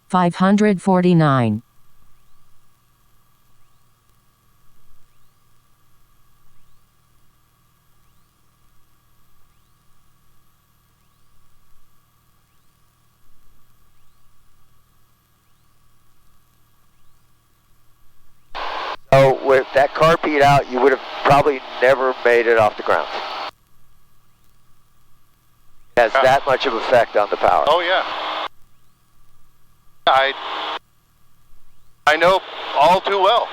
549. So with that carpet out, you would have probably never made it off the ground. It has that much of effect on the power. Oh yeah. I know all too well.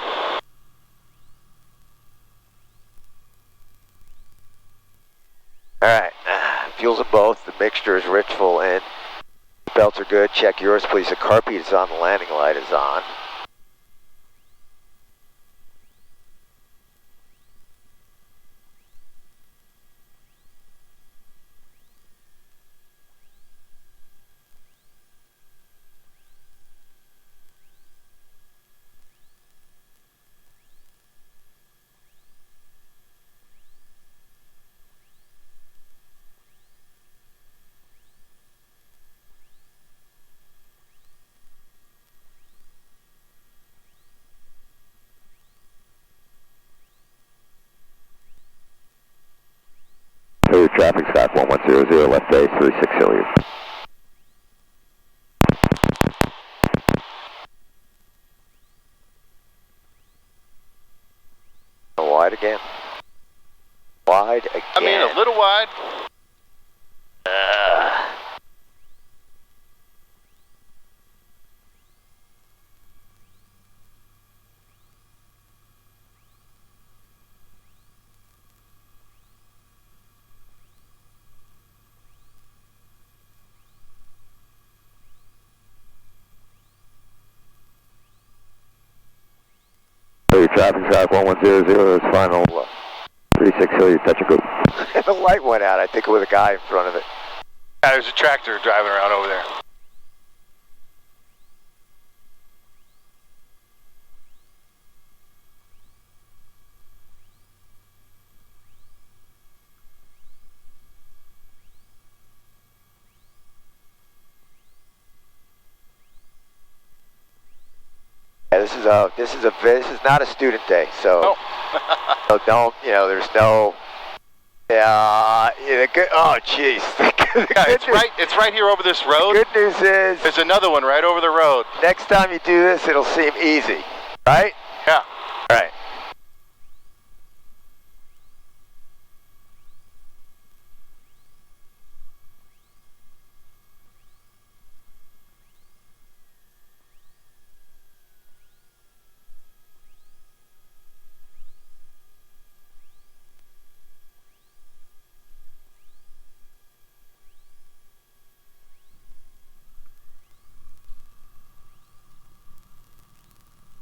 Alright, fuels in both. The mixture is rich full in. Belts are good. Check yours, please. The carpet is on. The landing light is on. Traffic stock 1100, left base 36 Hilliard. Wide again. Wide again. I mean, a little wide. Traffic stock 1100 is final. 36 Hilliard, touch and go. The light went out, I think, with a guy in front of it. Yeah, there's a tractor driving around over there. Yeah, this is not a student day, so, so don't, there's no, oh jeez. It's right here over this road. The good news is, there's another one right over the road. Next time you do this, it'll seem easy, right? Yeah. All right.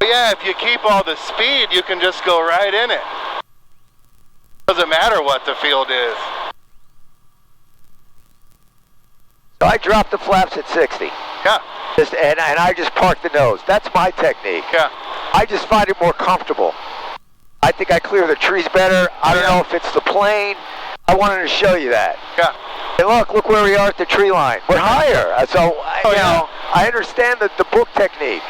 Yeah, if you keep all the speed, you can just go right in it. Doesn't matter what the field is. So I dropped the flaps at 60. Yeah. And I just park the nose. That's my technique. Yeah. I just find it more comfortable. I think I clear the trees better. I don't know if it's the plane. I wanted to show you that. Yeah. Hey, look where we are at the tree line. We're higher. So, I understand the book technique.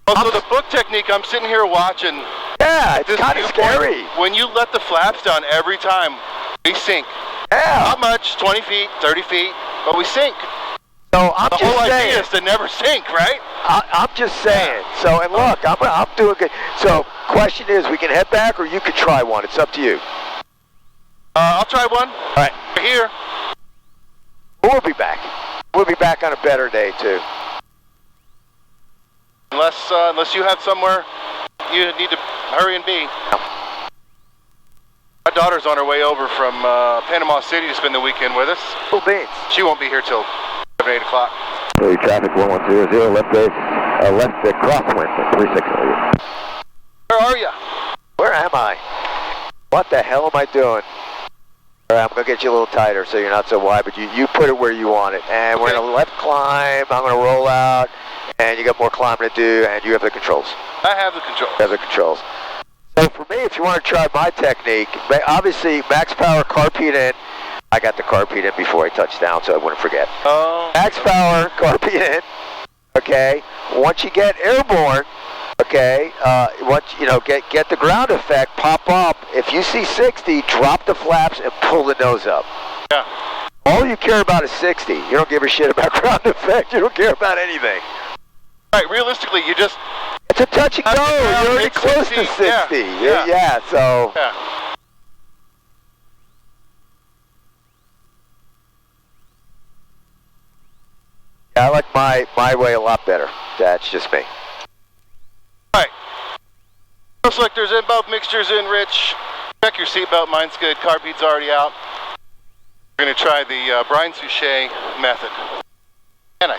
Also, the book technique, I'm sitting here watching. Yeah, it's kind of scary. When you let the flaps down every time, we sink. Yeah. Not much, 20 feet, 30 feet, but we sink. So I'm the just whole saying. idea is to never sink, right? I'm just saying. So, and look, I'm doing good. So, question is, we can head back or you could try one. It's up to you. I'll try one. All right. We're here. We'll be back. We'll be back on a better day, too. Unless you have somewhere you need to hurry and be. No. My daughter's on her way over from Panama City to spend the weekend with us. Cool beans. She won't be here till 7, 8 o'clock. Hey, traffic 1100, left base, left crosswind, 36. Where are you? Where am I? What the hell am I doing? All right, I'm going to get you a little tighter so you're not so wide, but you put it where you want it. And we're in a left climb, I'm going to roll out, and you got more climbing to do, and you have the controls. I have the controls. You have the controls. So for me, if you want to try my technique, obviously max power carpet in. I got the carpet in before I touched down, so I wouldn't forget. Oh. Max power carpet in. okay? Once you get airborne, okay, once, you know, get the ground effect, pop up. If you see 60, drop the flaps and pull the nose up. Yeah. All you care about is 60. You don't give a shit about ground effect. You don't care about anything. Right, realistically, you just... It's a touch and go. You're already close to 60. Yeah, so... Yeah. I like my way a lot better. That's just me. Alright. Selectors in, both mixtures in, Rich. Check your seatbelt, mine's good. Carb heat's already out. We're going to try the brine souchet method.